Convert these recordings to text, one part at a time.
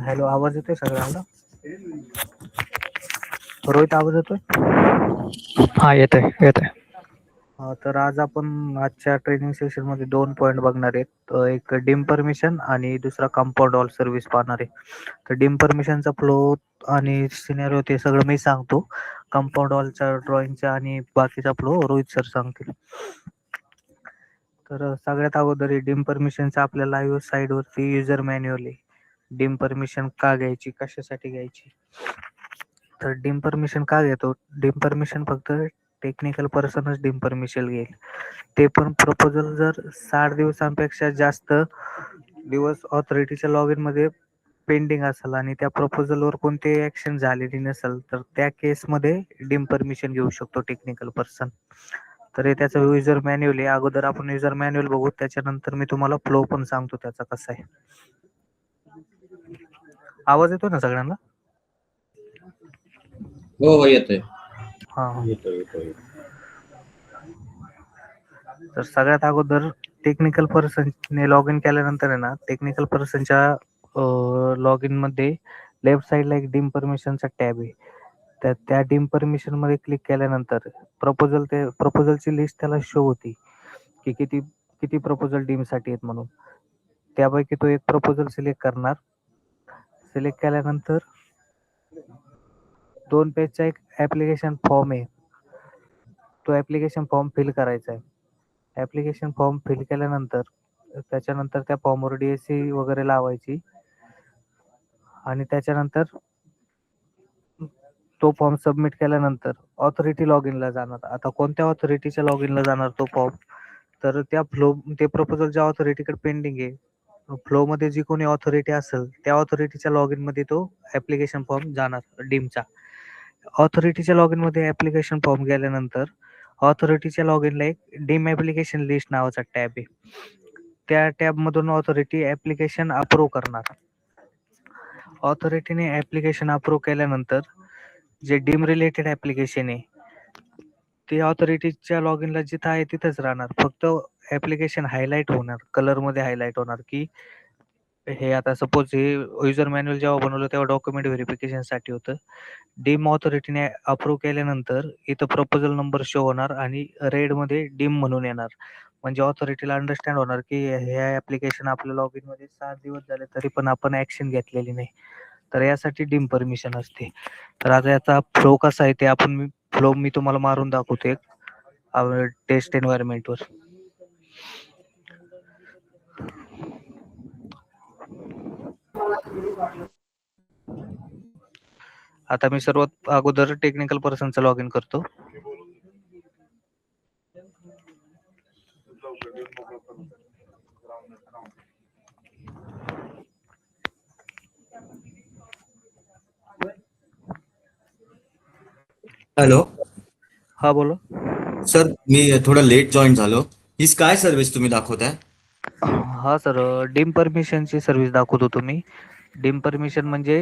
Hello, आवाज येतोय सगळ्यांना? रोहित, आवाज येतोय? हा, येतोय येतोय. तर आज आपण आजच्या ट्रेनिंग सेशन मध्ये 2 पॉइंट बघणार आहेत. एक डिम परमिशन आणि दुसरा कंपाऊंड ऑल सर्व्हिस पाहणार आहे. तर डिम परमिशनचा फ्लो आणि सिनेरिओ ते सगळं मी सांगतो. कंपाऊंड ऑलचा ड्रॉइंगचा आणि बाकीचा फ्लो रोहित सर सांगतील. तर सगळ्यात अगोदर डिम परमिशनचा आपल्या लाईव्ह साईड वरती युजर मॅन्युअल आहे. डिम परमिशन का घ्यायची, कशासाठी घ्यायची? तर डिम परमिशन का घेतो? डिम परमिशन फक्त टेक्निकल पर्सनच डिम परमिशन घेईल. ते पण प्रपोजल जर 60 दिवसांपेक्षा जास्त दिवस ऑथॉरिटीच्या लॉग इन मध्ये पेंडिंग असेल आणि त्या प्रपोजलवर कोणती ऍक्शन झालेली नसेल, तर त्या केसमध्ये डिम परमिशन घेऊ शकतो टेक्निकल पर्सन. तर हे त्याचं युजर मॅन्युअल आहे. अगोदर आपण युजर मॅन्युअल बघू, त्याच्यानंतर मी तुम्हाला फ्लो पण सांगतो त्याचा कसा आहे. आवाज येतो ना सगळ्यांना? हो येतोय. हा. येतोय. तर सगळ्यात अगोदर टेक्निकल पर्सनने लॉग इन केल्यानंतर आहे ना, टेक्निकल पर्सनच्या लॉग इन मध्ये लेफ्ट साईडला एक डिम परमिशनचा टॅब आहे. त्या डिम परमिशन मध्ये क्लिक केल्यानंतर प्रपोजलची लिस्ट त्याला शो होती की किती किती प्रपोजल डीम साठी आहेत म्हणून. त्यापैकी तो एक प्रपोजल सिलेक्ट करणार. सिलेक्ट केल्यानंतर 2 पेजचा एक ऍप्लिकेशन फॉर्म आहे. तो ऍप्लिकेशन फॉर्म फिल करायचा आहे. ऍप्लिकेशन फॉर्म फिल केल्यानंतर त्याच्यानंतर त्या फॉर्मवर DSC वगैरे लावायची आणि त्याच्यानंतर तो फॉर्म सबमिट केल्यानंतर ऑथॉरिटी लॉग इनला जाणार. आता कोणत्या ऑथॉरिटीच्या लॉग इनला जाणार तो फॉर्म? तर ते प्रपोजल ज्या ऑथॉरिटीकडे पेंडिंग आहे, फ्लो मध्ये जी कोणी ऑथॉरिटी असेल त्या ऑथॉरिटीच्या लॉग इन मध्ये तो ऍप्लिकेशन फॉर्म जाणार डीमचा. ऑथॉरिटीच्या लॉग इन मध्ये ऍप्लिकेशन फॉर्म गेल्यानंतर ऑथॉरिटीच्या लॉग इनला एक डीम ऍप्लिकेशन लिस्ट नावाचा टॅब आहे. त्या टॅब मधून ऑथॉरिटी ऍप्लिकेशन अप्रूव्ह करणार. ऑथॉरिटीने ऍप्लिकेशन अप्रूव्ह केल्यानंतर जे डीम रिलेटेड ऍप्लिकेशन आहे ते ऑथॉरिटीच्या लॉग इनला जिथं आहे तिथंच राहणार. फक्त ऍप्लिकेशन हायलाइट होणार, कलर मध्ये हायलाइट होणार की हे आता सपोज हे युजर मॅन्युअल जेव्हा बनवलं तेव्हा डॉक्युमेंट व्हेरिफिकेशन साठी होतं. डीम ऑथॉरिटीने अप्रूव्ह केल्यानंतर इथं प्रपोजल नंबर शो होणार आणि रेड मध्ये डीम म्हणून येणार. म्हणजे ऑथॉरिटीला अंडरस्टँड होणार की हे ऍप्लिकेशन आपल्या लॉग इन मध्ये 7 दिवस झाले तरी पण आपण ऍक्शन घेतलेली नाही. तर यासाठी डीम परमिशन असते. तर आता याचा फ्लो कसा आहे ते फ्लो मी तुम्हाला मारून दाखवतो एक टेस्ट एन्व्हायरमेंट वर. आता मी सर्वात अगोदर टेक्निकल पर्सनचं लॉग इन करतो. हॅलो हा, बोला. सर, मी थोडं लेट जॉईन झालो. हीच काय सर्व्हिस तुम्ही दाखवताय? हा सर, डीम परमिशनची सर्व्हिस दाखवतो तुम्ही. डीम परमिशन म्हणजे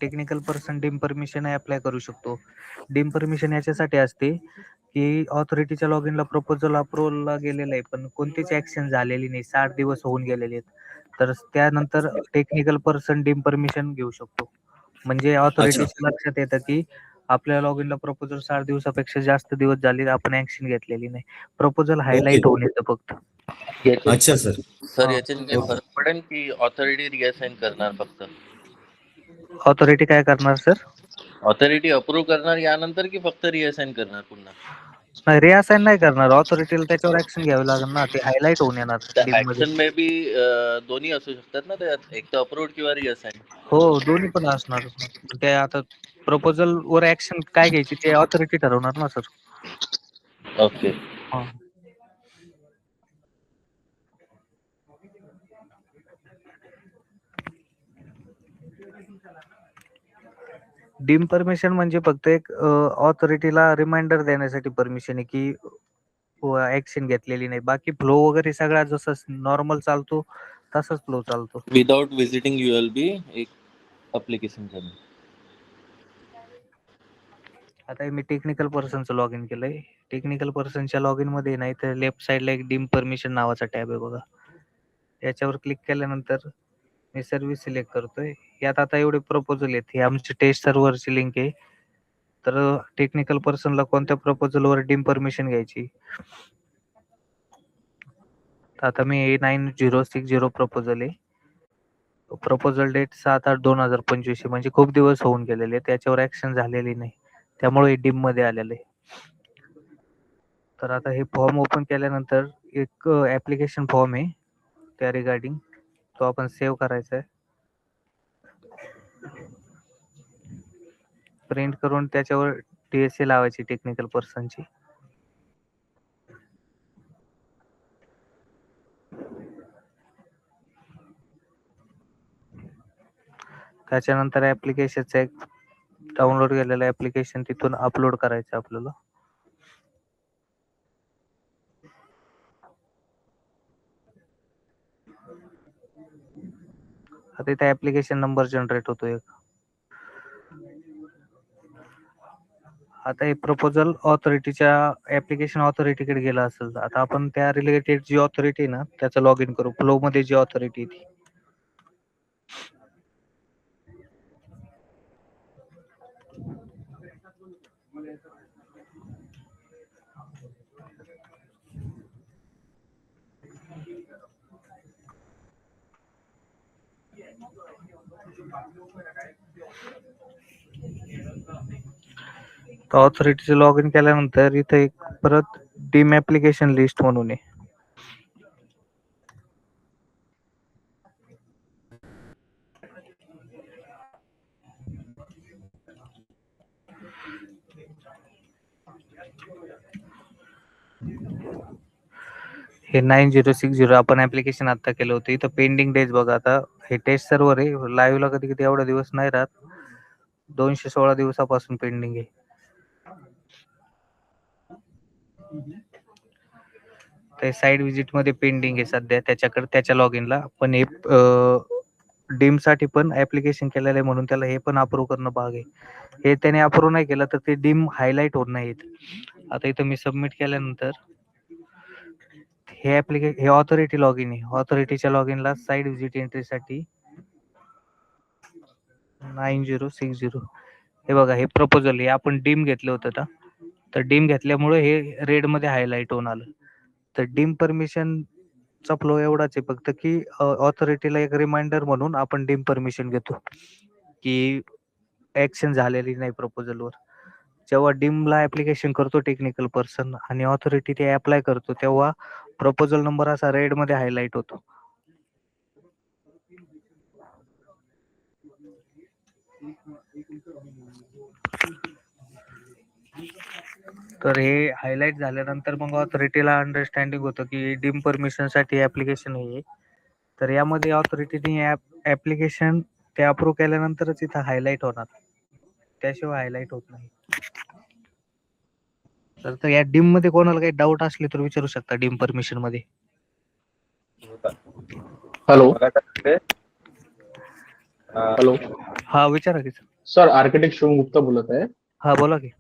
technical person deemed permission apply करू शकतो. डीम परमिशन याच्यासाठी असते की ऑथॉरिटीच्या लॉग इनला प्रपोजल अप्रूव्हलला गेलेला आहे पण कोणतीच ऍक्शन झालेली नाही, 60 दिवस होऊन गेलेले आहेत. तर त्यानंतर टेक्निकल पर्सन डीम परमिशन घेऊ शकतो. म्हणजे अच्छा. ऑथॉरिटीच्या लक्षात येतं की आपल्या लॉग इनला प्रपोजल 60 दिवसापेक्षा जास्त दिवस झाले, आपण ऍक्शन घेतलेली नाही. Proposal okay. हायलाइट होऊन येतं फक्त. अच्छा सर. सर, हा. याच्याने काही ओके. फरक पडेल की ऑथॉरिटी रिअसाइन करणार फक्त? ऑथॉरिटी काय करणार सर? ऑथॉरिटी अप्रूव्ह करणार यानंतर की फक्त रिअसाइन करणार पुन्हा? नाही, रिअसाइन नाही करणार. ऑथॉरिटीला त्याच्यावर ऍक्शन घ्यावी लागेल ना, ते हायलाइट होऊन येणार त्या डीम मध्ये. ऍक्शन मे बी दोन्ही असू शकतात ना त्यात, एक तर अप्रूव्ह किंवा रिअसाइन. हो, दोन्ही पण असणार. ते आता प्रपोजल वर ऍक्शन काय घ्यायची ते ऑथॉरिटी ठरवणार ना सर. ओके. हा. डीम परमिशन म्हणजे फक्त एक ऑथॉरिटीला रिमाइंडर देण्यासाठी परमिशन आहे की ऍक्शन घेतलेली नाही. बाकी फ्लो वगैरे सगळा जसं नॉर्मल चालतो तसाच फ्लो चालतो. विदाउट व्हिजिटिंग ULB एक अप्लिकेशन करणार. आता मी टेक्निकल पर्सनचं लॉग इन केलंय. टेक्निकल पर्सनच्या लॉग इन मध्ये नाही तर लेफ्ट साईडला एक डीम परमिशन नावाचा टॅब आहे बघा. याच्यावर क्लिक केल्यानंतर मी सर्व्हिस सिलेक्ट करतोय. यात आता एवढे प्रपोजल आहेत. ही आमची टेस्ट सर्व्हरची लिंक आहे. तर टेक्निकल पर्सनला कोणत्या प्रपोजलवर डीम परमिशन घ्यायची. तर आता मी 9060 प्रपोजल आहे. प्रपोजल डेट 7/8/2025 म्हणजे खूप दिवस होऊन गेलेले. त्याच्यावर ऍक्शन झालेली नाही. त्यामुळे डीम मध्ये आलेलं आहे. तर आता हे फॉर्म ओपन केल्यानंतर एक ऍप्लिकेशन फॉर्म आहे त्या रिगार्डिंग. तो आपण सेव्ह करायचा आहे. प्रिंट करून त्याच्यावर TSA लावायची टेक्निकल पर्सनची. त्याच्यानंतर ऍप्लिकेशनचं एक डाउनलोड केलेलं ऍप्लिकेशन तिथून अपलोड करायचं आपल्याला. आता इथे ऍप्लिकेशन नंबर जनरेट होतो एक. आता हे प्रपोजल ऑथॉरिटीच्या ऍप्लिकेशन ऑथॉरिटीकडे गेलं असेल. आता आपण त्या रिलेटेड जी ऑथॉरिटी ना त्याचं लॉग इन करू. फ्लो मध्ये जी ऑथॉरिटी ती ऑथॉरिटीचे लॉग इन केल्यानंतर इथे एक परत डीम ऍप्लिकेशन लिस्ट म्हणून आहे. हे 9060 आपण ऍप्लिकेशन आता केलं होतं. इथं पेंडिंग डेज बघा. आता हे टेस्ट सर्व्हर आहे. लाईव्हला कधी कधी एवढा दिवस नाही राहत. 216 दिवसापासून पेंडिंग आहे. ते साईड विजिट मध्ये पेंडिंग आहे सध्या त्याच्याकडे त्याच्या लॉग इनला. पण हे डीम साठी पण ऍप्लिकेशन केलेलं आहे म्हणून त्याला हे पण अप्रूव्ह करणं भाग आहे. हे त्याने अप्रूव्ह नाही केलं तर ते डीम हायलाइट होत नाहीत. आता इथं मी सबमिट केल्यानंतर हे ऑथॉरिटी लॉग इन आहे. ऑथॉरिटीच्या लॉग इनला साईड विजिट एंट्रीसाठी 9060 हे बघा. हे प्रपोजल हे आपण डीम घेतलं होतं ना. तर डीम घेतल्यामुळे हे रेड मध्ये हायलाइट होऊन आलं. तर डीम परमिशन चा फ्लो एवढाच आहे फक्त की ऑथॉरिटीला एक रिमाइंडर म्हणून आपण डीम परमिशन घेतो की ऍक्शन झालेली नाही प्रपोजलवर. जेव्हा डीमला ऍप्लिकेशन करतो टेक्निकल पर्सन आणि ऑथॉरिटी ते अप्लाय करतो तेव्हा प्रपोजल नंबर असा रेड मध्ये हायलाइट होतो. तर हे हायलाइट झाल्यानंतर मग ऑथॉरिटीला अंडरस्टँडिंग होतं की डीम परमिशन साठी ऍप्लिकेशन आहे. तर यामध्ये ऑथॉरिटीने ऍप्लिकेशन ते अप्रूव्ह केल्यानंतरच इथं हायलाइट होणार. त्याशिवाय हायलाइट होत नाही. तर या डीम मध्ये कोणाला काही डाऊट असले तर विचारू शकता डीम परमिशन मध्ये. हॅलो हॅलो हा विचारा की सर, आर्किटेक्ट शिवम गुप्ता बोलत आहे. हा बोला की.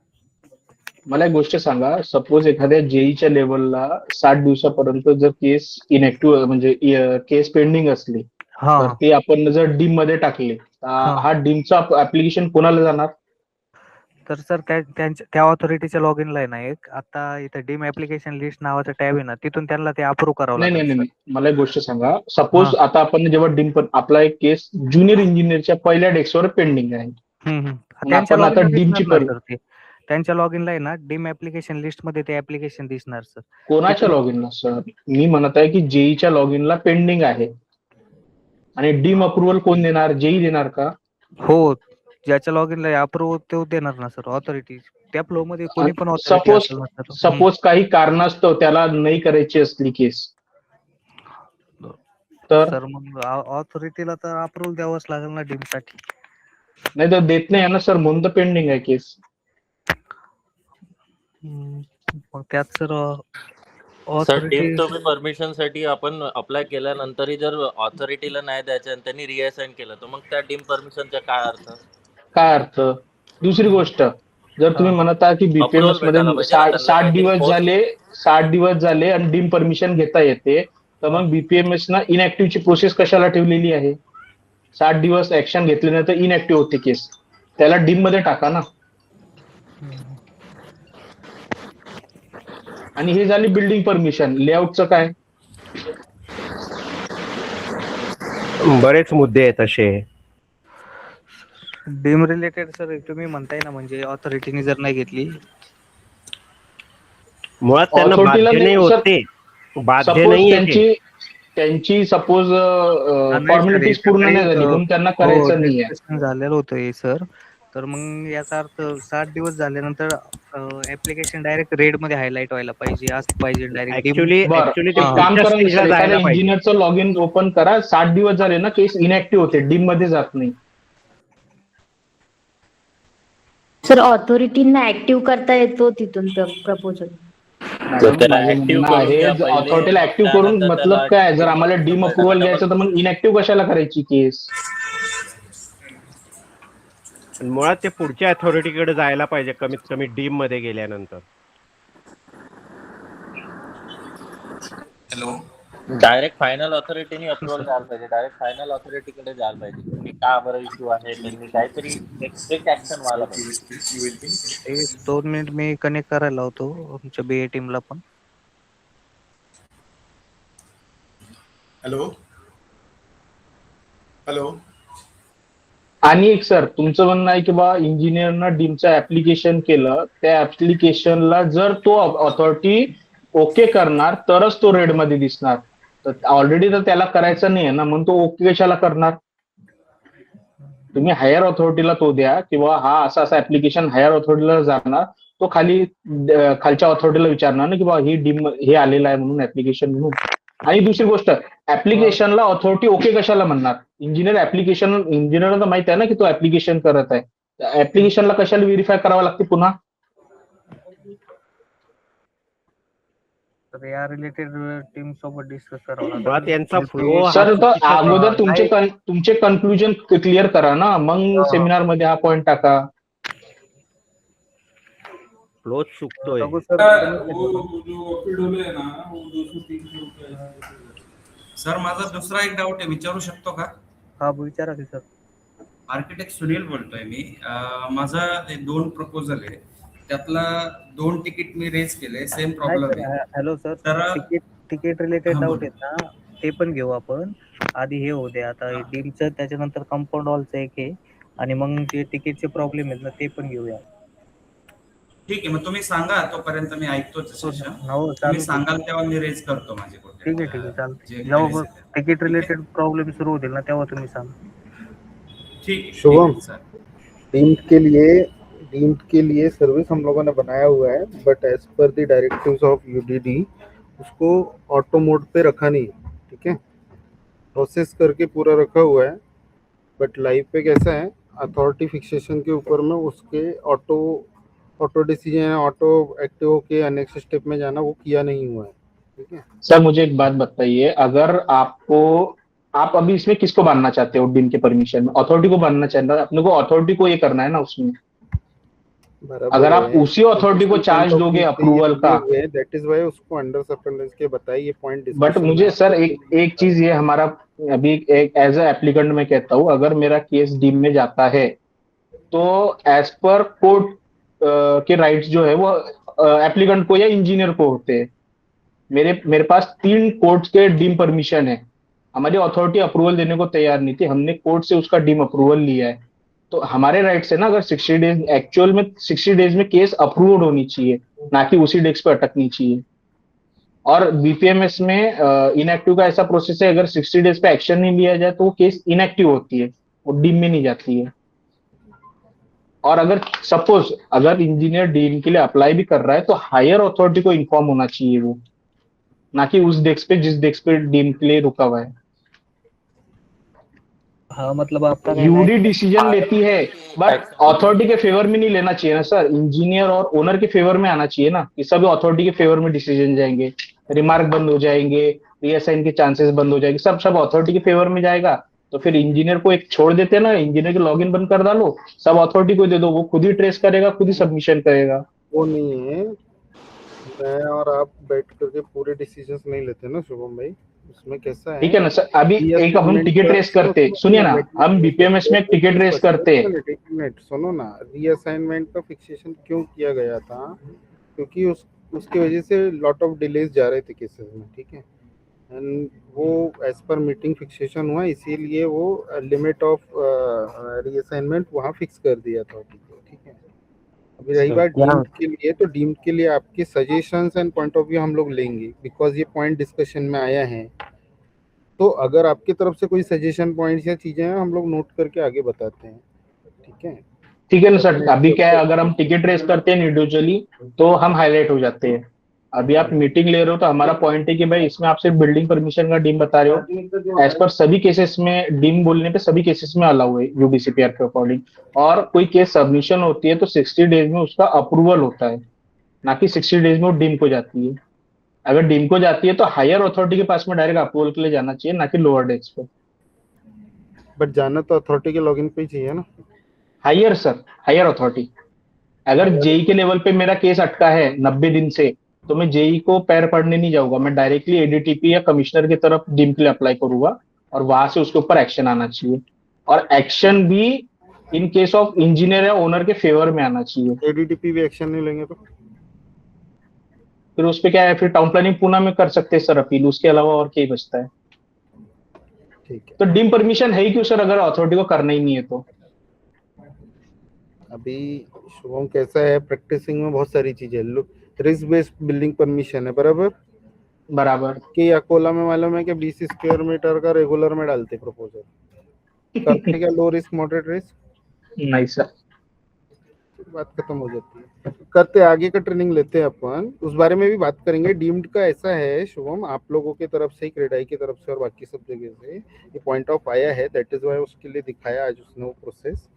मला एक गोष्ट सांगा, सपोज एखाद्या जेईच्या लेवलला 60 दिवसापर्यंत जर केस इनॅक्टिव्ह म्हणजे केस पेंडिंग असली हा तर ते आपण जर डीम मध्ये टाकले तर हा डीमचा ऍप्लिकेशन कोणाला जाणार? तर सर त्या ऑथॉरिटीच्या लॉग इनला आहे ना एक आता इथं डीम ऍप्लिकेशन लिस्ट नावाचं टॅब आहे ना तिथून त्यांना ते अप्रूव्ह करावं नाही लागेल. नाही नाही, मला एक गोष्ट सांगा, सपोज आता आपण जेव्हा डीम आपला एक केस ज्युनियर इंजिनियरच्या पहिल्या डेस्कवर पेंडिंग आहे. त्यांच्या आपण आता लॉग डीमची त्यांच्या लॉग इनला आहे ना डीम ऍप्लिकेशन लिस्ट मध्ये ते ऍप्लिकेशन दिसणार सर. कोणाच्या लॉग इनला? सर मी म्हणत आहे की जेईच्या लॉग इनला पेंडिंग आहे आणि डीम अप्रुव्हल कोण देणार? जेई देणार का? हो, ज्याच्या लॉग इनला अप्रूव्ह तो देणार ना सर ऑथॉरिटी. त्या फ्लो मध्ये कोणी पण ऑथॉरिटी असेल ना सर. सपोज काही कारणास्तव त्याला नाही करायची असली केस तर सर मग ऑथॉरिटीला तर अप्रूव्ह द्यावंच लागेल ना डीम साठी. नाही तर देत नाही ना सर, म्हणून तर पेंडिंग आहे केस. मग त्यात सर सर डीम ऑथॉरिटी तुम्ही परमिशन साठी आपण अप्लाय केल्यानंतरही जर ऑथॉरिटीला नाही द्यायचं आणि त्यांनी रिअसाइन केलं तर मग त्या डीम परमिशनचा काय अर्थ? काय अर्थ? दुसरी गोष्ट, जर तुम्ही म्हणता की बीपीएमएस Approval भेटायला मध्ये पाहिजे ना त्यांना 60 काहीतरी दिवस post. झाले 60 दिवस झाले आणि डीम परमिशन घेता येते तर मग बीपीएमएस ना इनऍक्टिव्हची प्रोसेस कशाला ठेवलेली आहे? 60 दिवस ऍक्शन घेतल्यानंतर इनऍक्टिव्ह होते केस, त्याला डीम मध्ये टाका ना. आणि हे झाली बिल्डिंग परमिशन. लेआउटचं काय? बरेच मुद्दे आहेत असे. डीम रिलेटेड सर तुम्ही म्हणताय ना, म्हणजे ऑथॉरिटीने जर नाही घेतली, मुळात त्यांना Authority ला बाध्य नाही नाही, सर. होते, बाध्य सपोज नाहीये ते. त्यांची सपोज नाही फॉर्मॅलिटीज सर, पूर्ण नाही झाली म्हणून त्यांना करायचं नाहीये. डिस्कशन झालेलं होतं हे सर. तर मग याचा अर्थ 60 दिवस झाल्यानंतर ऍप्लिकेशन डायरेक्ट रेड मध्ये हायलाइट व्हायला पाहिजे, असं पाहिजे डायरेक्ट. ऍक्च्युली बरं, ते एक काम पुढच्या करा ना स्टेजला सर, एखाद्या जायला पाहिजे. इंजिनियरचं लॉग इन ओपन करा. 60 दिवस झाले ना, केस इनॅक्टिव्ह होते, डीम मध्ये जात नाही. सर ऑथॉरिटींना ऍक्टिव्ह करता येतो तिथून प्रपोजल. मॅडम, त्याला माझं active म्हणणं करून आहे, घ्या पहिले, ऑथॉरिटीला मग ऍक्टिव्ह करून त्यानंतर मतलब त्याला काय? जर team आम्हाला मध्ये डीम पाठवायला अप्रुव्हल डबल घ्यायचं तर मग इनॅक्टिव्ह कशाला करायची केस? पण मुळात ते पुढच्या अथॉरिटीकडे जायला पाहिजे कमीत कमी डीम मध्ये गेल्यानंतर. डायरेक्ट फायनल ऑथॉरिटीने अप्रुव्हल द्यायला पाहिजे, डायरेक्ट फायनल ऑथॉरिटीकडे जायला पाहिजे की का बरं इश्यू आहे, त्यांनी काहीतरी स्ट्रिक्ट ऍक्शन व्हायला पाहिजे. 2 मिनिट मी कनेक्ट करायला लावतो आमच्या बीए टीमला पण. Hello hello. आणि एक सर, तुमचं म्हणणं आहे की बा इंजिनियरनं डीमचं ऍप्लिकेशन केलं, त्या ऍप्लिकेशनला जर तो ऑथॉरिटी ओके करणार तरच तो रेड मध्ये दिसणार. तर ऑलरेडी तर त्याला करायचं नाही आहे ना, म्हणून तो ओके कशाला करणार? तुम्ही हायर ऑथॉरिटीला तो द्या किंवा हा असा असा ऍप्लिकेशन हायर ऑथॉरिटीला जाणार, तो खालच्या ऑथॉरिटीला विचारणार ना की बा ही डीम हे आलेलं आहे म्हणून ऍप्लिकेशन म्हणून. आणि दुसरी गोष्ट, ऍप्लिकेशनला ऑथॉरिटी ओके कशाला म्हणणार? इंजिनियरला तर माहित आहे ना की तो ऍप्लिकेशन करत आहे, ऍप्लिकेशनला कशाला व्हेरीफाय करावं लागते पुन्हा? तर या रिलेटेड टीम सोबत डिस्कस करावं मुळात यांचा लागेल. फ्लो हा सर, तर चुकीचा अगोदर आहे. तुमचे कन्क्लुजन क्लिअर करा ना, मग सेमिनार मध्ये हा पॉइंट टाका. फ्लोच चुकतोय. बघू सर, सर माझा दुसरा एक डाऊट आहे, विचारू शकतो का? हा विचारा की सर. आर्किटेक्ट सुनील बोलतोय मी. माझा 2 प्रपोजल आहे, त्यातला 2 तिकीट मी रेज केले, सेम प्रॉब्लेम आहे. हॅलो सर, तर तिकीट रिलेटेड हा, डाऊट बोला. आहेत ना, ते पण घेऊ आपण. आधी हे होऊ दे आता डीमचं, त्याच्यानंतर कंपाऊंड वॉलचं एक आहे, आणि मग जे तिकीटचे प्रॉब्लेम आहेत ना ते पण घेऊया. ठीक आहे, मग तुम्ही सांगा, तोपर्यंत मी ऐकतोच सेशन. हो, तुम्ही चालेल. सांगाल तेव्हा मी रेज करतो माझे कुठे. ठीक आहे चालतंय. जे जेव्हा queries आहेत. तिकीट रिलेटेड प्रॉब्लेम सुरू होतील ना तेव्हा तुम्ही सांगा. ठीक है शुभम, सर. डीम्ड के लिए सर्विस हम लोगों ने बनाया हुआ है, but as per the directives of UDD उसको ऑटो मोड पे रखा नहीं, ठीक है? प्रोसेस करके पूरा रखा हुआ है, बट लाइव पे कैसा है, अथॉरिटी फिक्सेशन के ऊपर में उसके ऑटो डिसीजन, ऑटो एक्टिव के नेक्स्ट स्टेप में जाना वो किया नहीं हुआ है, ठीक है? सर मुझे एक बात बताइए, अगर आप अभी इसमें किसको बांधना चाहते हो डीम के परमिशन में? अथॉरिटी को बांधना चाहते हैं, अपने को अथॉरिटी को ये करना है ना उसमें। अगर आप उसी अथॉरिटी को चार्ज दोगे अप्रूवल का, दैट इज व्हाई उसको अंडर सप्रेंडेंस के बताइए पॉइंट। बट मुझे सर एक चीज ये हमारा अभी एक एज ए एप्लीकेंट मैं कहता हूँ, अगर मेरा केस डीम में जाता है तो एज पर कोर्ट के राइट्स जो है वो एप्लीकेंट को या इंजीनियर को होते हैं। मेरे पास 3 कोर्ट के डीम परमिशन है, हमारी अथॉरिटी अप्रूवल देने को तैयार नहीं थी, हमने कोर्ट से उसका डीम अप्रूवल लिया है, तो हमारे राइट्स है ना, अगर 60 डेज एक्चुअल में 60 डेज में केस अप्रूव्ड होनी चाहिए, ना कि उसी डेस्क पे अटकनी चाहिए। और बीपीएमएस में इनएक्टिव का ऐसा प्रोसेस है, अगर 60 डेज पे एक्शन नहीं लिया जाए तो वो केस इनएक्टिव होती है, वो डीम में नहीं जाती है। और अगर सपोज अगर इंजीनियर डीम के लिए अप्लाई भी कर रहा है तो हायर अथॉरिटी को इन्फॉर्म होना चाहिए वो, ना कि उस डेस्क पे जिस डेस्क पे डीम के लिए रुका हुआ है। हाँ मतलब आपका यूडी डिसीजन लेती है, बट अथॉरिटी के फेवर में नहीं लेना चाहिए ना सर, इंजीनियर और ओनर के फेवर में आना चाहिए ना, कि सभी अथॉरिटी के फेवर में डिसीजन जाएंगे, रिमार्क बंद हो जाएंगे, रीअसाइन के चांसेस बंद हो जाएंगे, सब अथॉरिटी के फेवर में जाएगा। तो फिर इंजीनियर को एक छोड़ देते ना, इंजीनियर के लॉगिन बंद कर डालो, सब अथॉरिटी को दे दो, वो खुद ही ट्रेस करेगा, खुद ही सबमिशन करेगा। वो नहीं है, मैं और आप बैठ करके पूरे डिसीजंस नहीं लेते ना शुभम भाई। उसमें कैसा ठीक है ना सर, अभी एक हम रीअसाइनमेंट टिकट रेस करते, सुनिए ना, हम बीपीएमएस में टिकट रेस करते। एक मिनट सुनो ना, रीअसाइनमेंट का फिक्सेशन क्यों किया गया था? क्योंकि उसकी वजह से लॉट ऑफ डिलेज जा रहे थे केसेस में, ठीक है, एंड वो एज पर मीटिंग फिक्सेशन हुआ, इसीलिए वो लिमिट ऑफ रीअसाइनमेंट वहाँ फिक्स कर दिया था, ठीक है। अभी रही बात डीम्ड के लिए, तो डीम्ड के लिए आपके suggestions and point of view हम लोग लेंगे, बिकॉज ये पॉइंट डिस्कशन में आया है। तो अगर आपकी तरफ से कोई सजेशन पॉइंट्स या चीजें हैं, हम लोग नोट करके आगे बताते हैं, ठीक है। ठीक है ना सर, अभी क्या है, अगर हम टिकट रेस करते हैं इंडिविजुअली तो हम हाईलाइट हो जाते हैं। अभी आप मीटिंग ले रहे हो तो हमारा पॉइंट है कि भाई इसमें आप सिर्फ बिल्डिंग परमिशन का डीम बता रहे हो, एज पर सभी केसेस में डीम बोलने पे सभी केसेस में अलाउ है यूडीसीपीआर के अकॉर्डिंग। और कोई केस सबमिशन होती है तो 60 डेज में उसका अप्रूवल होता है, ना कि 60 डेज में वो डीम को जाती है। अगर डीम को जाती है तो हायर अथॉरिटी के पास में डायरेक्ट अप्रूवल के लिए जाना चाहिए, ना कि लोअर डेस्क पे। बट जाना तो अथॉरिटी के लॉगिन पे ही चाहिए ना। Higher sir, higher authority. अगर जेई के लेवल पे मेरा केस अटका है 90 दिन से, तो मैं जेई को पैर पड़ने नहीं जाऊंगा, मैं डायरेक्टली एडीटीपी या कमिश्नर की तरफ डीम के लिए अप्लाई करूंगा और वहां से उसके ऊपर एक्शन आना चाहिए। और एक्शन भी इन केस ऑफ इंजीनियर या ओनर के फेवर में आना चाहिए। एडीटीपी भी एक्शन नहीं लेंगे तो फिर उस पे क्या है, फिर टाउन प्लानिंग पुणे में कर सकते हैं सर अपील, उसके अलावा और क्या ही बचता है। ठीक है। तो डीम परमिशन है ही क्यों सर, अगर अथॉरिटी को करना ही नहीं है तो। अभी शुभम कैसा है, प्रैक्टिसिंग में बहुत सारी चीजें, रिस्क बेस्ड बिल्डिंग परमिशन है बराबर। बराबर। कि अकोला में मालूम है कि 20 स्क्वायर मीटर का रेगुलर में डालते प्रपोजल, करते क्या लो रिस्क मॉडरेट रिस्क, नहीं सर। बात खत्म हो जाती है। करते आगे का ट्रेनिंग लेते हैं अपन, उस बारे में भी बात करेंगे। डीम्ड का ऐसा है शुभम, आप लोगों की तरफ से, क्रेडाई की तरफ से और बाकी सब जगह से ये पॉइंट ऑफ आया है, दैट इज वाई उसके लिए दिखाया आज उसने वो प्रोसेस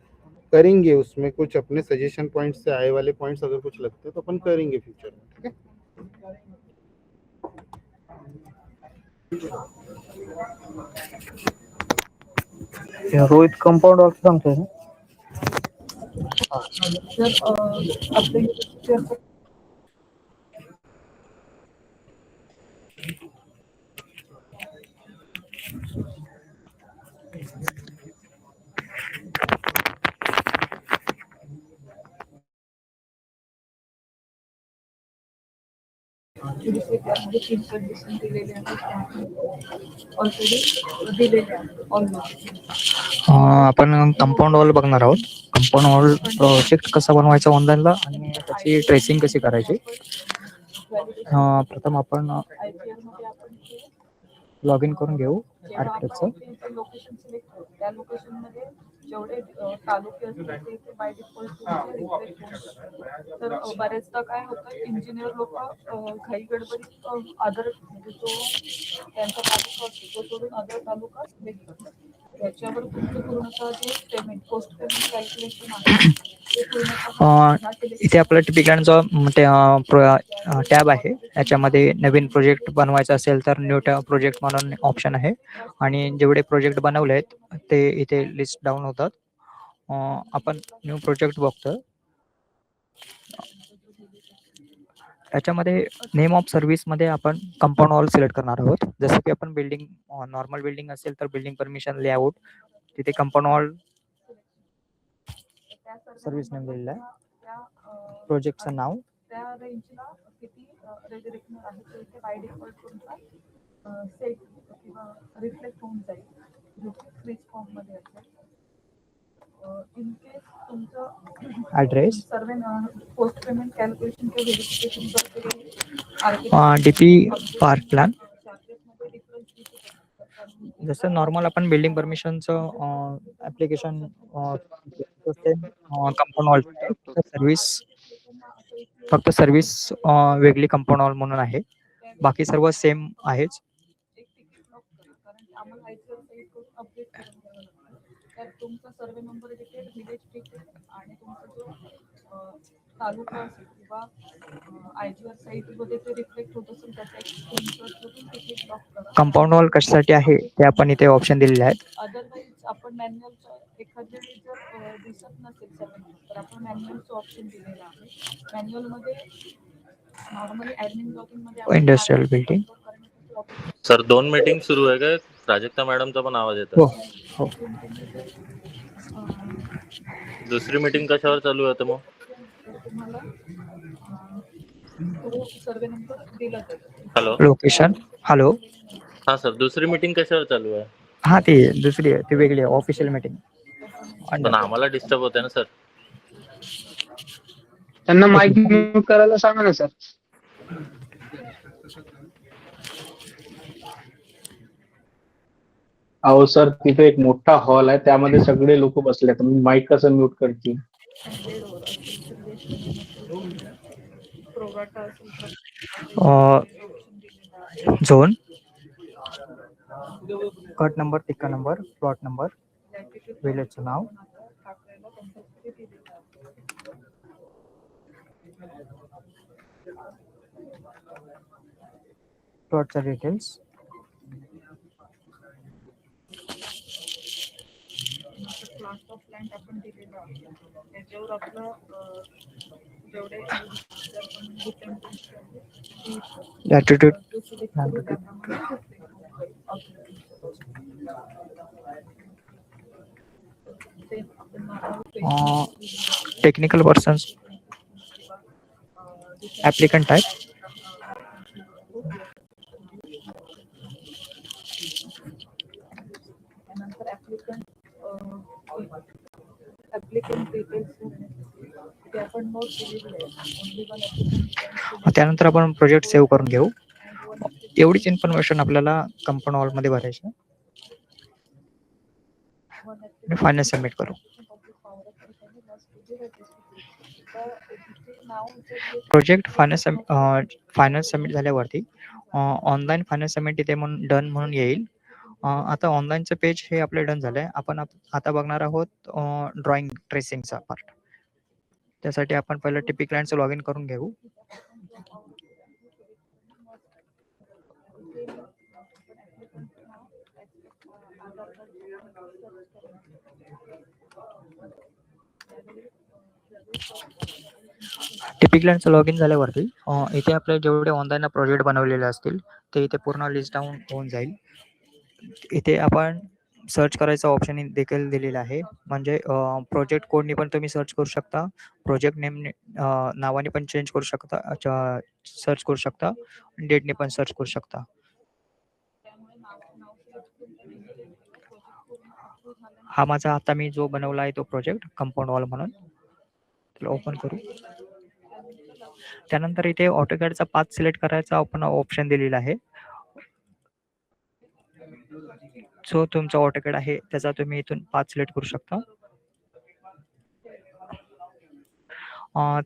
करेंगे। उसमें कुछ अपने सजेशन पॉइंट से आए वाले पॉइंट्स अगर कुछ लगते हैं तो अपन करेंगे फ्यूचर में, ठीक है। रोहित कंपाऊंड वॉल सांगतोय ना. आपण कंपाऊंड वॉल बघणार आहोत. कंपाऊंड वॉल प्रोजेक्ट कसा बनवायचा ऑनलाईनला आणि त्याची ट्रेसिंग कशी करायची. प्रथम आपण लॉग इन करून घेऊ आर्किटेक्टचं. जेवढे तालुके असतात ते बाय डिफॉल्ट तर बरेचदा काय होतं, इंजिनियर लोक घाई गडबडीत अदर म्हणजे जो त्यांचा तालुका असतो तो सोडून अदर तालुका सिलेक्ट करतात. त्याच्यावर तुमचं पूर्णतः जे पेमेंट पोस्ट पेमेंट कॅल्क्युलेशन आहे ते पूर्णतः इथे आपलं टिपिकलचा टॅब आहे. याच्यामध्ये नवीन प्रोजेक्ट बनवायचा असेल तर न्यू प्रोजेक्ट म्हणून ऑप्शन आहे आणि जेवढे प्रोजेक्ट बनवले आहेत ते इथे लिस्ट डाऊन होतात. आपण न्यू प्रोजेक्ट बघतो. त्याच्यामध्ये नेम ऑफ सर्व्हिस मध्ये आपण कंपाऊंड वॉल सिलेक्ट करणार आहोत. जसं की आपण बिल्डिंग नॉर्मल बिल्डिंग असेल तर बिल्डिंग परमिशन लेआउट, तिथे कंपाऊंड वॉल सर्व्हिस नेम दिलेला आहे. प्रोजेक्टचं नाव, त्या रेंजला किती रेग्युलेशन आहे ते इथे बाय डिफॉल्ट तुमचा सेट किंवा रिफ्लेक्ट होऊन जाईल फ्रीज फॉर्म मध्ये असेल. इन केस तुमचं ॲड्रेस, सर्वे पोस्ट पेमेंट कॅल्क्युलेशन किंवा व्हेरिफिकेशन करते डीपी पार्क प्लॅन. जसं नॉर्मल आपण बिल्डिंग परमिशनचं ऍप्लिकेशन कंपाऊंड वॉल फक्त सर्व्हिस वेगळी कंपाऊंड वॉल म्हणून आहे. बाकी सर्व सेम आहेच. तर तुमचा सर्वे नंबर तिथे विलेज तिकीट आणि तुमचा जो तालुका असेल किंवा आयजीआर साईट मध्ये ते रिफ्लेक्ट होत असेल त्याचा एक स्क्रीनशॉट तिकीट लॉक करा. कंपाऊंड वॉल कशासाठी आहे ते आपण इथे ऑप्शन दिलेले आहेत. अदरवाईज आपण मॅन्युअलचं एखाद्या जर दिसत नसेल तर आपण मॅन्युअलचं ऑप्शन दिलेलं आहे. मॅन्युअल मध्ये नॉर्मली ऍडमिन लॉगिन मध्ये इंडस्ट्रियल बिल्डिंग सर 2 मीटिंग सुरू आहे का? प्राजक्ता मॅडमचा पण आवाज हो येतो. हो दुसरी मीटिंग कशावर चालू आहे आता मग? तर तुम्हाला तो सर्वे नंबर दिला जाईल. हॅलो. लोकेशन हॅलो हा सर, दुसरी मीटिंग कशावर चालू आहे? हा ती दुसरी आहे ती वेगळी आहे ऑफिशियल मीटिंग पण आम्हाला डिस्टर्ब होते ना सर. त्यांना माईक म्यूट करायला सांगा ना सर. अहो सर, तिथे एक मोठा हॉल आहे, त्यामध्ये सगळे लोक बसले आहेत, माईक कसं म्यूट करतील? प्रोगाटा असेल तर झोन कट नंबर टिक्का नंबर प्लॉट नंबर विलेजचं नाव टाकायला कंपल्सरी दिलेलं आहे. प्लॉटच्या डिटेल्स क्लास ऑफ लँड आपण दिलेला आहे. त्याच्यावर आपलं जेवढे latitude technical persons applicant type त्यानंतर ऍप्लिकंट डिटेल्स ते आपण नोट केलेली आहे. त्यानंतर आपण प्रोजेक्ट सेव्ह करून घेऊ. एवढीच इन्फॉर्मेशन आपल्याला कंपाऊंड वॉलमध्ये भरायची आणि फायनल सबमिट करू. प्रोजेक्ट फायनल सबमिट झाल्यावरती ऑनलाईन फायनल सबमिट इथे म्हणून डन म्हणून येईल. आता ऑनलाईनचं पेज हे आपलं डन झालंय. आपण आता बघणार आहोत ड्रॉइंग ट्रेसिंगचा पार्ट. त्यासाठी आपण पहिलं टीपी क्लायंटचं लॉग इन करून घेऊ. टीपी क्लायंटचं लॉग इन झाल्यावरती इथे आपले जेवढे ऑनलाईन प्रोजेक्ट बनवलेले असतील ते इथे पूर्ण लिस्ट डाऊन होऊन जाईल. इथे आपण सर्च करायचा ऑप्शन देखील दिलेला आहे. म्हणजे प्रोजेक्ट कोडनी पण तुम्ही सर्च करू शकता, प्रोजेक्ट नेम नावाने पण चेंज करू शकता, सर्च करू शकता, डेटने पण सर्च करू शकता. हा माझा आता मी जो बनवला आहे तो प्रोजेक्ट कंपाऊंड वॉल म्हणून ओपन करू. त्यानंतर इथे ऑटोकॅडचा पाथ सिलेक्ट करायचा आपण ऑप्शन दिलेला आहे. जो तुमचा ऑटोकॅड आहे त्याचा तुम्ही इथून पाथ सिलेक्ट करू शकता.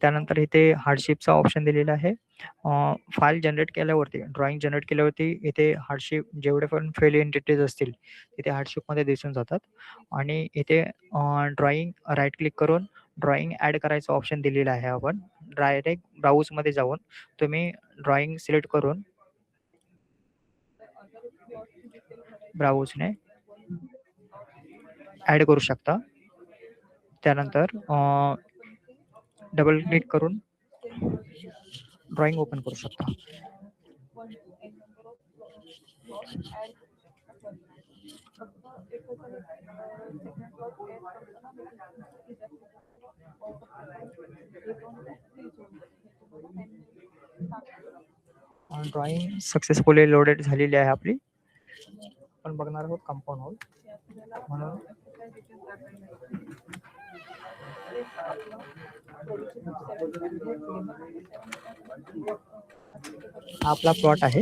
त्यानंतर इथे हार्डशिपचा ऑप्शन दिलेला आहे. फाईल जनरेट केल्यावरती ड्रॉइंग जनरेट केल्यावरती इथे हार्डशिप जेवढे पण फेल एंटिटीज असतील तिथे हार्डशिपमध्ये दिसून जातात. आणि इथे ड्रॉइंग राईट क्लिक करून ड्रॉइंग ॲड करायचा ऑप्शन दिलेला आहे. आपण डायरेक्ट ब्राउजमध्ये जाऊन तुम्ही ड्रॉइंग सिलेक्ट करून ब्राउजने ॲड करू शकता. त्यानंतर डबल क्लिक करून ड्रॉइंग ओपन करू शकता. ड्रॉइंग सक्सेसफुली लोडेड झालेली आहे आपली. आपण बघणार आहोत कंपाऊंड वॉल म्हणून आपला प्लॉट आहे.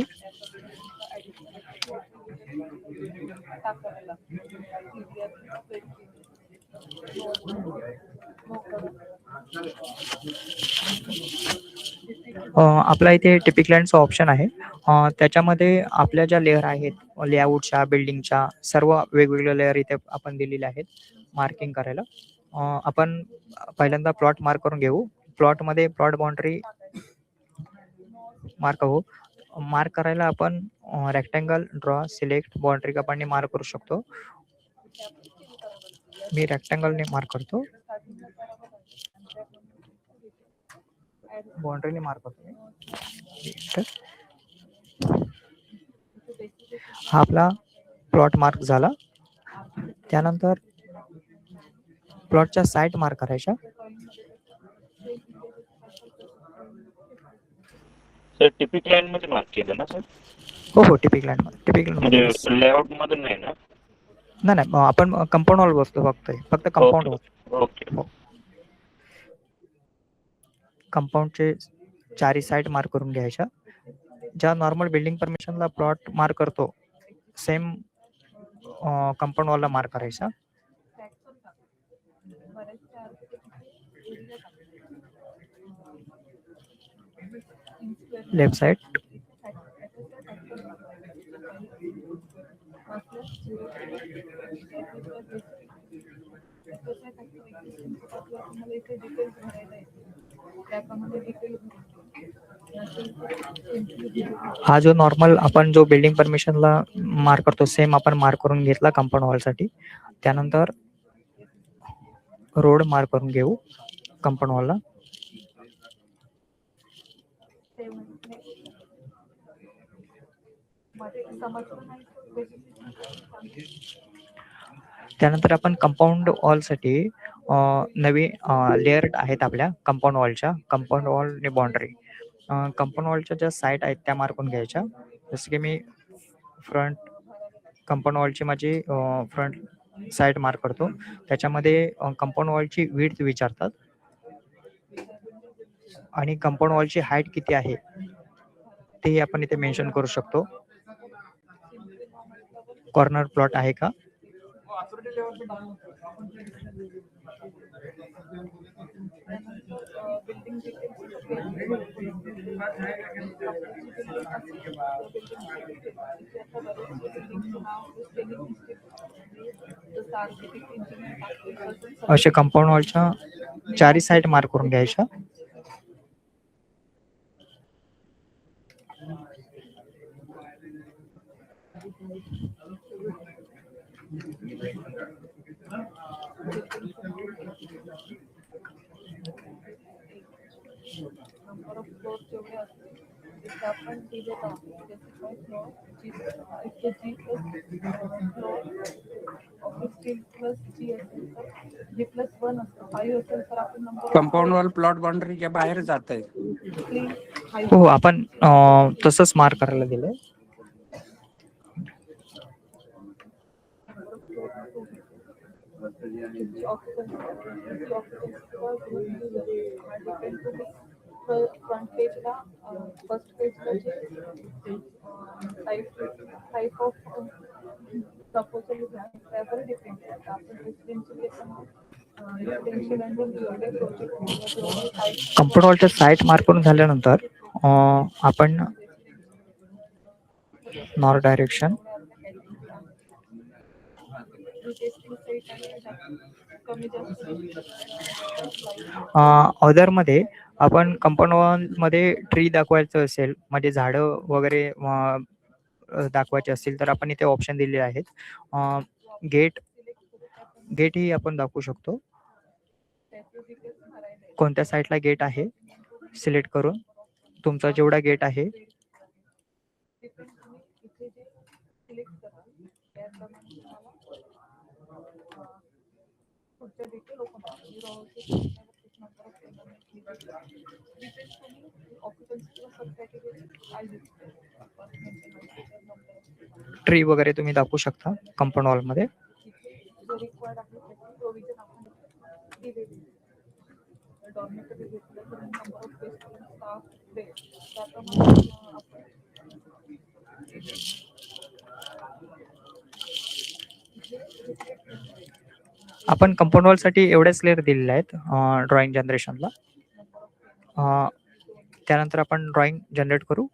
आपला इथे टिपी क्लायंटचा ऑप्शन आहे. त्याच्यामध्ये आपल्या ज्या लेअर आहेत लेआउटच्या बिल्डिंगच्या सर्व वेगवेगळ्या लेअर इथे आपण दिलेल्या आहेत मार्किंग करायला. आपण पहिल्यांदा प्लॉट मार्क करून घेऊ. प्लॉटमध्ये प्लॉट बाउंड्री मार्क हो. मार्क करायला आपण रेक्टँगल ड्रॉ सिलेक्ट बाउंड्री कापाने मार्क करू शकतो. मी रेक्टँगलने मार्क करतो. बाउंड्रीने मार्क करतो. हा आपला प्लॉट मार्क झाला. त्यानंतर प्लॉटच्या साईट मार्क करायच्या. सर टिपिक लाईन मध्ये मार्क केलं ना सर? हो टिपिक लाईन मध्ये म्हणजे लेआउट मधून नाही ना? नाही आपण कंपाऊंड वॉल बसतो फक्त कंपाऊंड वॉल. ओके. कंपाऊंडचे चारी साईड मार्क करून घ्यायच्या. ज्या नॉर्मल बिल्डिंग परमिशनला प्लॉट मार्क करतो सेम कंपाऊंड वॉलला मार्क करायचा. लेफ्ट साइड हा जो नॉर्मल आपण जो बिल्डिंग परमिशनला मार्क करतो सेम आपण मार्क करून घेतला कंपाऊंड वॉल साठी. त्यानंतर रोड मार्क करून घेऊ कंपाऊंड वॉलला. त्यानंतर आपण कंपाऊंड वॉल साठी नवीन लेअर आहेत आपल्या कंपाऊंड वॉलच्या. कंपाऊंड वॉल आणि बाउंड्री कंपाऊंड वॉलच्या ज्या साईड आहेत त्या मार्क करून घ्यायच्या. जसं की मी फ्रंट कंपाऊंड वॉलची माझी फ्रंट साईड मार्क करतो. त्याच्यामध्ये कंपाऊंड वॉलची विड्थ विचारतात आणि कंपाऊंड वॉलची हाईट किती आहे ते आपण इथे मेन्शन करू शकतो. कॉर्नर प्लॉट आहे का? असे कंपाऊंड वॉलच्या चारी साईड मार्क करून घ्यायच्या. कंपाऊंड वॉल प्लॉट बाउंड्रीच्या बाहेर जात आहे. हो आपण तसंच मार्क करायला दिलंय. फ्रंट पेजला फर्स्ट पेजला जे टाईप ऑफ प्रपोजल त्यावर डिपेंड करतं. आपण रेसिडेन्शियल कंपाऊंड वॉलच्या साईड मार्क करून झाल्यानंतर आपण नॉर्थ डायरेक्शन अदर मध्ये आपण कंपाऊंड वॉल मध्ये ट्री दाखवायचं असेल म्हणजे झाडं वगैरे दाखवायचे असतील तर आपण इथे ऑप्शन दिलेले आहेत. गेट ही आपण दाखवू शकतो. कोणत्या साईडला गेट आहे सिलेक्ट करून तुमचा जेवढा गेट आहे ट्री वगैरे तुम्ही दाखवू शकता कंपाऊंड वॉल मध्ये. आपण कंपाऊंड वॉल साठी एवढेच लेअर दिलेले आहेत ड्रॉइंग जनरेशनला. त्यानंतर आपण ड्रॉइंग जनरेट करू.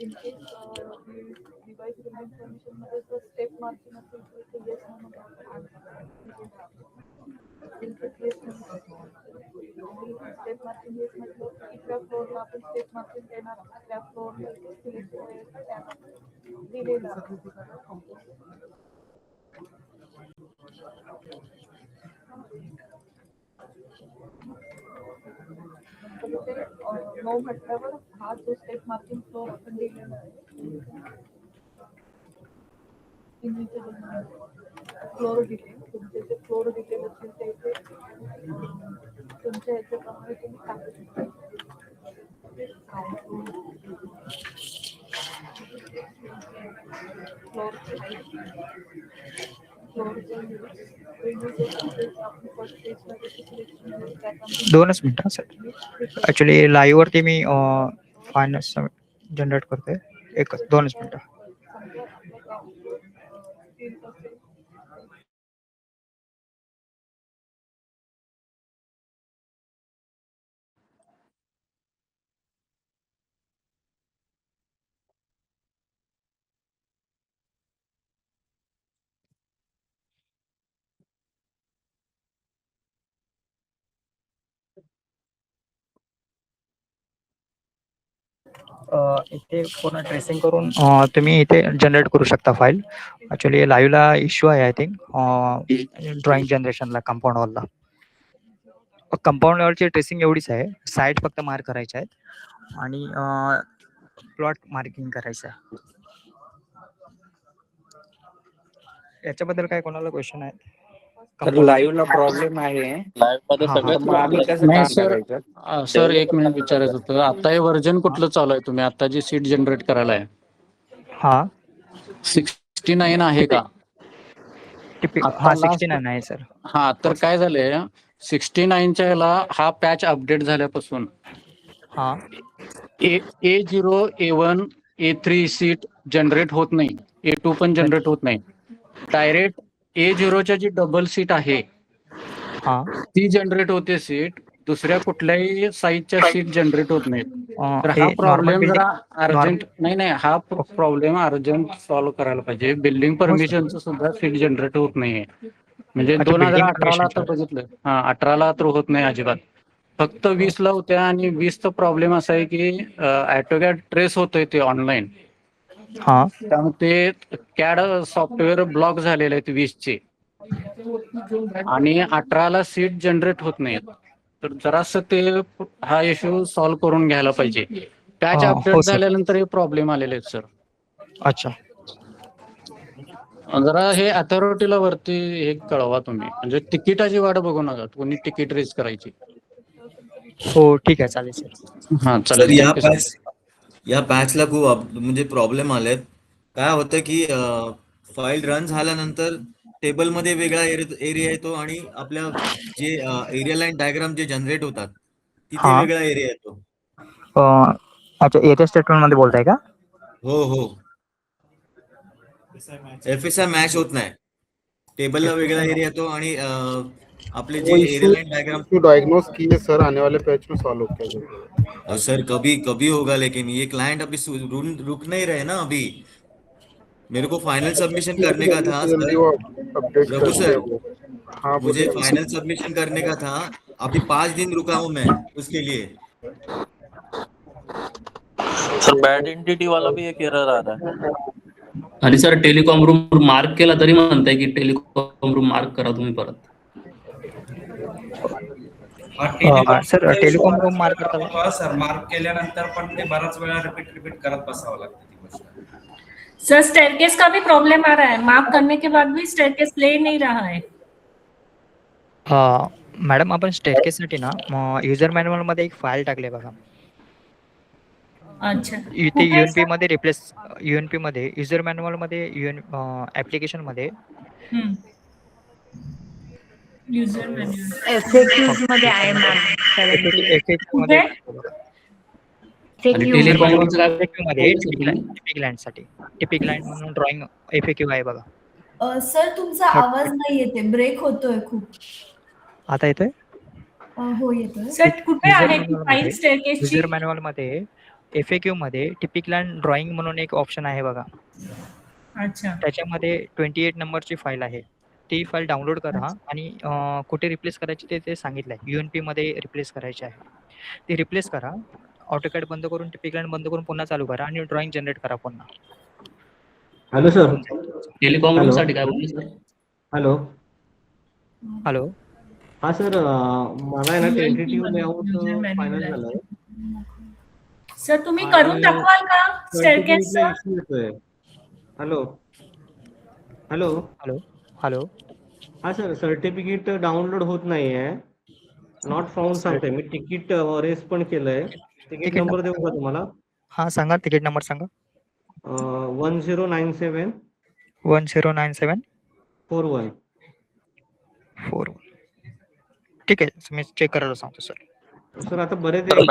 In case device building permission मध्ये जर स्टेप मार्किंग असेल तर येस म्हणून स्टेप मार्किंग हेच म्हटलं इथल्या फ्लोअरला आपण स्टेप मार्किंग देणार आहोत, त्या फ्लोअरला सिलेक्ट करायचं त्याला दिलेलं आहे. तर ते 9 म्हटल्यावर हा जो स्टेप मार्किंग फ्लोअर आपण दिलेला आहे फ्लोअर डिटेल तुमचे जे फ्लोअर डिटेल असतील ते इथे तुमच्या ह्याच्याप्रमाणे तुम्ही टाकू शकता. दोनच मिनिटं सर. ऍक्च्युली लाईव्ह वरती मी फायनान्स जनरेट करतोय. एकच 2च मिनिटं. इथे पूर्ण ट्रेसिंग करून तुम्ही इथे जनरेट करू शकता फाईल. ऍक्च्युली लाईव्हला इश्यू आहे आय थिंक ड्रॉइंग जनरेशनला कंपाऊंड वॉलला. कंपाऊंड वॉलची ट्रेसिंग एवढीच आहे. साईड फक्त मार्क करायच्या आहेत आणि प्लॉट मार्किंग करायचं आहे. याच्याबद्दल काय कोणाला क्वेश्चन आहे? तर लाईव्हला प्रॉब्लेम आहे. लाईव्ह मध्ये हा, तर सगळ्यात मग आम्ही problem कसं नाही काम सर, करायचं? सर एक मिनिट विचारायचं होतं. आता हे व्हर्जन कुठलं चालू आहे? तुम्ही आता जी सीट जनरेट करायला आहे हा 69 आहे का? हा 69 आहे सर. हा, तर काय झालंय 69च्या ह्याला हा पॅच अपडेट झाल्यापासून हा A0, A1, A3 seat generate होत नाही, A2 पण जनरेट होत नाही. डायरेक्ट A0च्या जी डबल सीट आहे हा ती जनरेट होते सीट. दुसऱ्या कुठल्याही साईजच्या सीट जनरेट होत नाहीत. तर हा प्रॉब्लेम जरा अर्जंट नाही हा प्रॉब्लेम अर्जंट सॉल्व्ह करायला पाहिजे. बिल्डिंग परमिशनचं सुद्धा सीट जनरेट होत नाहीये. म्हणजे अच्छा, 2018ला आता बघितलं, 18ला तर होत नाही अजिबात. फक्त 20ला होत्या आणि 20चा प्रॉब्लेम असा आहे की ऑटोकॅड ट्रेस होतोय ते ऑनलाईन. हा त्यामुळे ते कॅड सॉफ्टवेअर ब्लॉक झालेले आहेत 20चे आणि 18ला सीट जनरेट होत नाहीत. तर जरासं ते हा इश्यू सॉल्व्ह करून घ्यायला पाहिजे. पॅच अपडेट हो सर. झाल्यानंतर हे प्रॉब्लेम आलेले आहेत सर. अच्छा जरा हे अथॉरिटीला वरती हे कळवा तुम्ही. म्हणजे तिकिटाची वाट बघू नका, कोणी तिकीट रेज करायची. हो ठीक आहे चालेल सर. हा सर चालेल. या थँक्यू सर. या पॅचला खूप म्हणजे प्रॉब्लेम आलेत. काय होतं की फाईल रन झाल्यानंतर टेबलमध्ये वेगळा एरिया येतो आणि आपल्या जे एरिया लाईन डायग्राम जे जनरेट होतात तिथे हा वेगळा एरिया येतो. अच्छा एरिया स्टेटमेंट मध्ये बोलताय का? हो FSI मॅच होत नाही. टेबलला वेगळा एरिया येतो आणि आपले जे वो area issue line diagram diagnose किए सर, आने वाले पैच में सॉल्व हो जाएगा। सर कभी कभी होगा, लेकिन ये क्लाइंट अभी रुक नहीं रहे ना अभी। मेरे को फाइनल सबमिशन करने का जल्दी था से जल्दी सर। वो अपडेट रघु कर सर, दिया वो। हाँ मुझे बोलिए। फाइनल सबमिशन करने का था। अभी 5 दिन रुका हूं मैं उसके लिए। सर बॅड एंटिटी वाला भी एक एरर आ रहा है. आणि सर टेलिकॉम रूम मार्क केला तरी म्हणताय की टेलिकॉम रूम मार्क करा तुम्ही परत. सर टेलिकॉम रूम मार्क करता सर मार्क केल्यानंतर पण ते बराच वेळा रिपीट करत बसावं लागतं ती गोष्ट. सर स्टेयरकेस का भी प्रॉब्लम आ रहा है, मार्क करने के बाद भी स्टेयरकेस ले नहीं रहा है. मॅडम आपण स्टेअरकेससाठी ना युजर मॅन्युअल मध्ये एक फाईल टाकले बघा. अच्छा इथे युएनपी मध्ये रिप्लेस युएनपी मध्ये युजर मॅन्युअल मध्ये ऍप्लिकेशन मध्ये युजर मॅन्युअल FAQs मध्ये आहे मॅम 70. मध्ये आणि टेलिकॉम रूमचं काय मध्ये टिपिक लाईन साठी टिपिक लाईन म्हणून ड्रॉइंग FAQ आहे बघा. सर तुमचा आवाज नाही येते, ब्रेक होतोय खूप. आता येतोय? हो येतोय. सर कुठे आहे ती फाईल स्टेअरकेसची? युजर मॅन्युअल मध्ये FAQ मध्ये टिपिक लाईन ड्रॉइंग म्हणून एक ऑप्शन आहे बघा. अच्छा त्याच्यामध्ये 28 नंबरची फाईल आहे. ती फाईल डाउनलोड करा आणि कुठे रिप्लेस करायची ते सांगितलंय. UNP मध्ये रिप्लेस करायची आहे. ती रिप्लेस करा. ऑटोकॅड बंद करून पिकलाईन बंद करून पुन्हा चालू करा आणि ड्रॉइंग जनरेट करा पुन्हा. Hello sir. टेलिकॉम रूम साठी काय बोलले सर? हॅलो. हॅलो. हा सर, मला आहे ना टेंटेटिव्ह लेआउट फायनल झालंय. सर तुम्ही करून दाखवाल का स्टेअरकेसचं? इश्यू येतोय. Hello hello hello hello. हा सर, सर्टिफिकेट डाउनलोड होत नाहीये. नॉट फाउंड सांगतोय. मी तिकीट रेस पण केलंय. तिकीट नंबर देऊ का तुम्हाला? हा सांगा, तिकीट नंबर सांगा. 1097 1097 41. ठीक आहे, मी चेक करायला सांगतो सर. सर आता बरेच एरर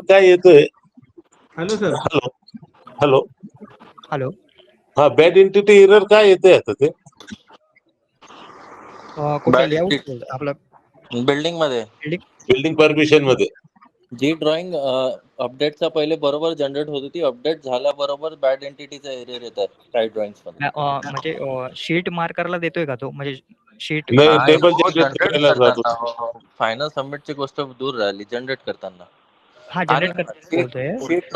काय येतोय? Hello sir. Hello hello. हा, बॅड एंटिटी एरर काय येतंय आता ते? कुठल्या लेआउट आपलं बिल्डिंग मध्ये, बिल्डिंग परमिशन मध्ये जी ड्रॉइंग अपडेटचा पहिले बरोबर जनरेट होती ती अपडेट झाल्याबरोबर बॅड एंटिटीचा एरर येतात काही ड्रॉइंग्स मध्ये. म्हणजे शीट मार्करला देतोय का तो? म्हणजे शीट जनरेट करताना फायनल सबमिटची गोष्ट दूर राहिली, जनरेट करताना. हा, जनरेट करतोय. Sheet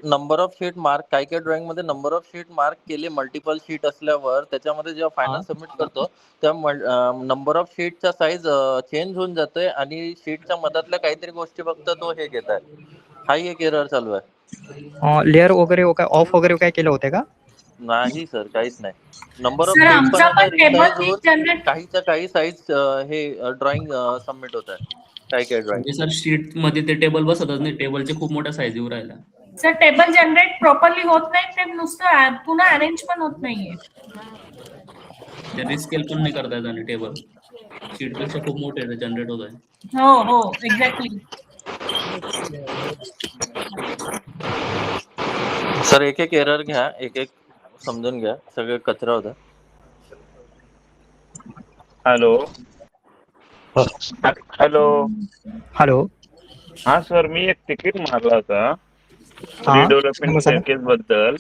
number of sheet mark, काही ड्रॉइंग मध्ये नंबर ऑफ शीट मार्क केले मल्टिपल शीट असल्यावर त्याच्यामध्ये जेव्हा फायनल सबमिट करतो तेव्हा नंबर ऑफ शीटचा साईज चेंज होऊन जातोय आणि शीटच्या मधातल्या काहीतरी गोष्टी फक्त तो हे घेत आहे. हाही एक एरर चालू आहे. लेअर वगैरे ऑफ वगैरे काय केलं होतं का? नाही सर, काहीच नाही. नंबर ऑफ सर शीट आमचा पण टेबल रिसाइज होऊन जनरेट काहीच्या काही साईज हे ड्रॉइंग सबमिट होत आहे. काही ड्रॉइंग म्हणजे सर शीट मध्ये ते टेबल बसतच नाही, टेबलचे खूप मोठ्या साईज येऊ राहिल्या. सर टेबल जनरेट प्रॉपरली होत नाही, ते नुसतं पुन्हा अरेंज पण होत नाहीये. ते रिस्केल पण नाही करता येत आणि टेबल शीट पेक्षा खूप मोठे जनरेट होत आहे. हो हो, एक्झॅक्टली. सर एक एक एरर घ्या, एक एक समजून घ्या, सगळे कचरा होता. Hello hello hello. हा सर, मी एक तिकीट मारला होता रिडेव्हलपमेंट स्टेअरकेस बद्दल.